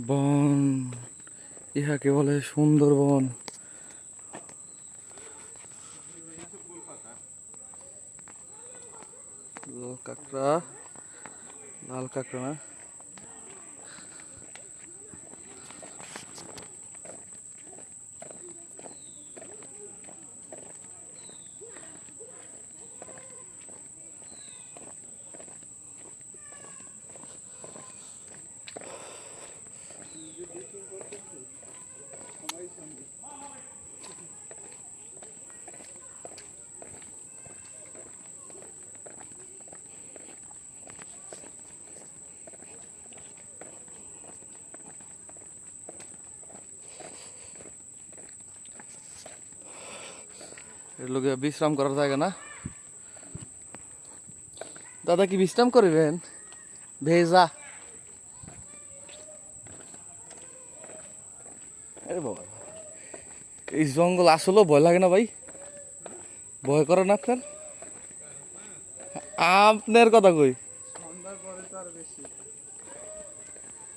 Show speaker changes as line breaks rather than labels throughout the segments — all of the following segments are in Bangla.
বন, ইহাকে বলে সুন্দরবন। লাল কাঁকড়া, লাল কাঁকড়া না, এর লোকে বিশ্রাম করার জায়গা না। দাদা কি বিশ্রাম করবেন? ভেজা আরে বাবা, এই জঙ্গল আসলেও ভয় লাগে না ভাই? ভয় করে না আপনার? আপনার কথা কই,
সন্ধ্যার পরে তো আর বেশি,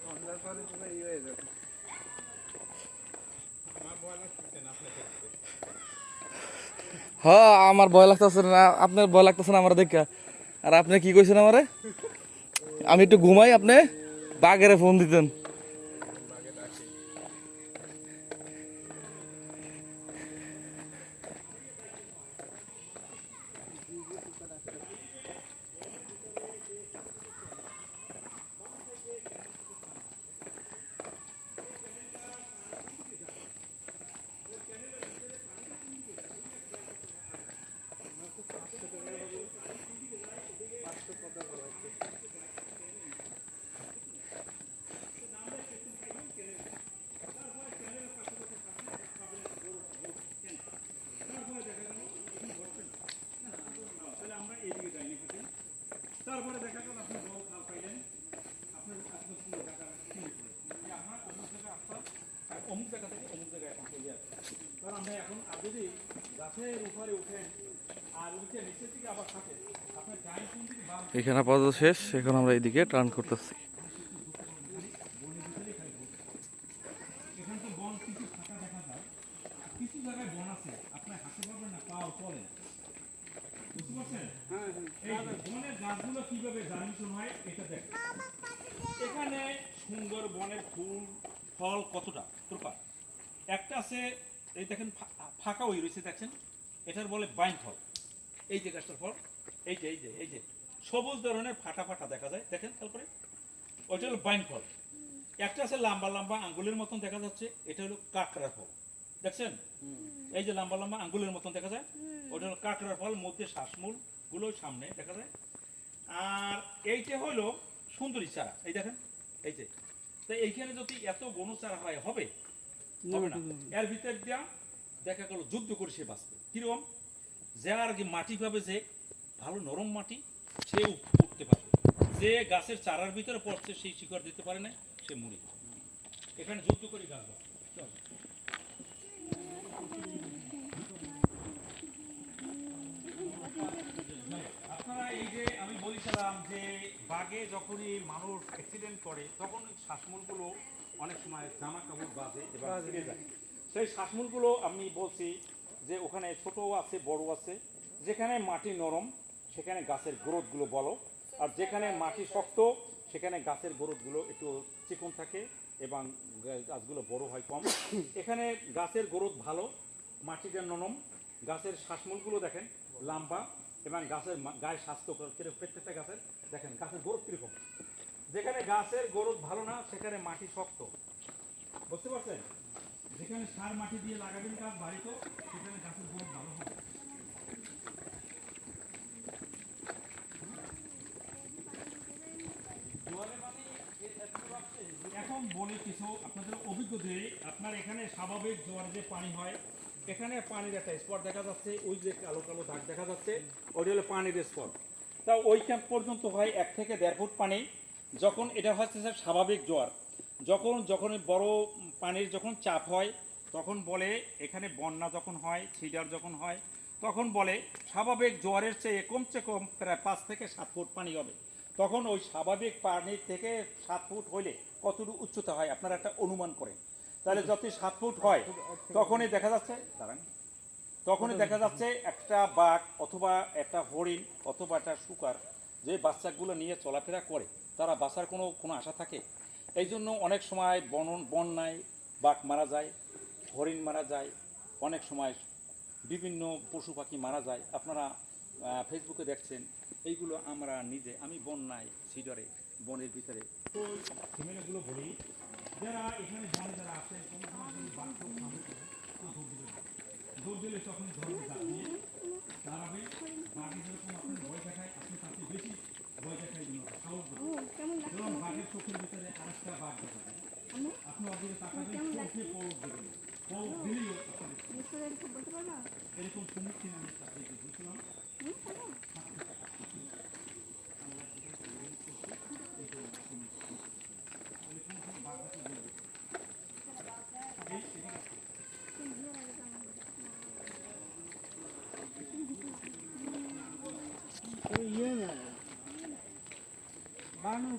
সন্ধ্যার পরে তো ই হয়ে যাবে।
হ্যাঁ আমার ভয় লাগতেছে না, আপনার ভয় লাগতেছে না আমার দেখা? আর আপনি কি কইছেন আমারে? আমি একটু ঘুমাই, আপনি বাঘেরে ফোন দিতেন।
তারপরে দেখা গেল আপনি বল খাল পাইলেন, আপনার অমুক জায়গা থেকে অমুক জায়গায় এখন চলে আসে। কারণ আমরা এখন যদি গাছের উপরে উঠেন আর উঠে নিচের দিকে আবার থাকে, আপনার ডাইন কোন দিকে বাম
এখানে আপাতত শেষ, এখন আমরা এইদিকে টার্ন করতেছি।
এখানে তো বন কিছু ফাঁকা দেখা যায়, আর কিছু জায়গায় বন আছে আপনার হাঁটতে পারবেন না, পাও চলে। বুঝতে পারছেন? এই বনের গাছগুলো কিভাবে জার্মিনেশন হয় এটা দেখ। এখানে সুন্দর বনের ফুল ফল কতটা প্রকার। একটা আছে, এই দেখেন ফাঁকা হয়ে রয়েছে, দেখছেন এটার বলে বাইন ফল। এই যে গাছটার ফল, এই যে এই যে এই যে সবুজ ধরনের ফাটা ফাটা দেখা যায়, দেখেন তারপরে ওইটা হলো বাইন ফল। একটা আছে লম্বা লম্বা আঙ্গুলের মতন দেখা যাচ্ছে, এটা হলো কাঁকড়ার ফল, দেখছেন এই যে লম্বা লম্বা আঙ্গুলের মতন দেখা যায়, ওটা হলো কাঁকড়ার ফল, মধ্যে শ্বাসমূল গুলো সামনে দেখা যায়। আর এইটা হলো সুন্দরী চারা, এই দেখেন এই যে। তো এইখানে যদি এত বন চারা হয় হবে হবে না, এর ভিতর দিয়া দেখা গেল যুদ্ধ করে সে বাঁচবে। কিরকম? যে আর কি মাটি পাবে, যে ভালো নরম মাটি সে উঠতে পারবে, যে গাছের চারার ভিতরে পড়ছে সেই শিকড় দিতে পারে না, সে মরে যাবে। এখানে যুদ্ধ করে গাছ বাঁচবে। চল। আপনারা এই যে আমি বলেছিলাম যে বাঘে যখনই মানুষ অ্যাক্সিডেন্ট করে তখন শ্বাসমূলগুলো অনেক সময় জামা কাপড় বাজে এবং ছিঁড়ে যায়। সেই শ্বাসমূলগুলো আমি বলছি যে ওখানে ছোট আছে বড় আছে। যেখানে মাটি নরম সেখানে গাছের গ্রোথগুলো বলো, আর যেখানে মাটি শক্ত সেখানে গাছের গ্রোথগুলো একটু চিকন থাকে এবং গাছগুলো বড় হয় কম। এখানে গাছের গ্রোথ ভালো, মাটিটা নরম, গাছের শ্বাসমূলগুলো দেখেন লম্বা এবং গাছের গায়ে স্বাস্থ্য প্রত্যেকটা গাছের দেখেন গাছের গ্রোথ কিরকম। যেখানে গাছের গ্রোথ ভালো না সেখানে মাটি শক্ত, বুঝতে পারছেন? যেখানে সার মাটি দিয়ে লাগাবেন গাছ বাড়িতে সেখানে গাছের গ্রোথ ভালো হবে। এখন বলি কিছু আপনাদের অভিজ্ঞ দিয়ে, আপনার এখানে স্বাভাবিক জোয়ার যে পানি হয়, এখানে পানির একটা স্পট দেখা যাচ্ছে, ওই যে কালো কালো দাগ দেখা যাচ্ছে ওইটা হলো পানির স্পট। তা ওইখান পর্যন্ত হয় 1 থেকে 1.5 ফুট পানি। যখন এটা হচ্ছে স্বাভাবিক জোয়ার, যখন যখন বড় পানির যখন চাপ হয় তখন বলে এখানে বন্যা যখন হয়, সিডার যখন হয় তখন বলে স্বাভাবিক জোয়ারের চেয়ে কমসে কম প্রায় 5 থেকে 7 ফুট পানি হবে।
তখন ওই স্বাভাবিক পানির থেকে 7 ফুট হইলে কতটুকু উচ্চতা হয় আপনারা একটা অনুমান করেন। তাহলে যত 7 ফুট হয় তখনই দেখা যাচ্ছে দাঁড়ান, তখনই দেখা যাচ্ছে একটা বাঘ অথবা একটা হরিণ অথবা একটা শুকার যে বাচ্চাগুলো নিয়ে চলাফেরা করে তারা বাঁচার কোনো আশা থাকে। এই জন্য অনেক সময় বন্যায় বাঘ মারা যায়, হরিণ মারা যায়, অনেক সময় বিভিন্ন পশু পাখি মারা যায়। আপনারা ফেসবুকে দেখছেন এইগুলো আমি বন্যায় সিডরে বনের ভিতরে
ফিমেলগুলো বলি যারা এখানে বনে যারা আছে কোনো সময় যদি বাঘ কেউ সামনে করে তো দৌড় দিলে তখন ধরবে ঝাঁপিয়ে দাঁড়াবে। বাঘে যেরকম আপনার ভয় দেখায় আপনি তাকে বেশি ভয় দেখায় জন্য সাহস দেবেন। যেমন বাঘের চোখের ভিতরে আরেকটা বাঘ দেখা যায়, আপনি ওদিকে তাকাবেন, চোখে পলক দেবেন, পলক দিলেও এরকম সম্মুখীন আমি তাকে বুঝলাম।
বানর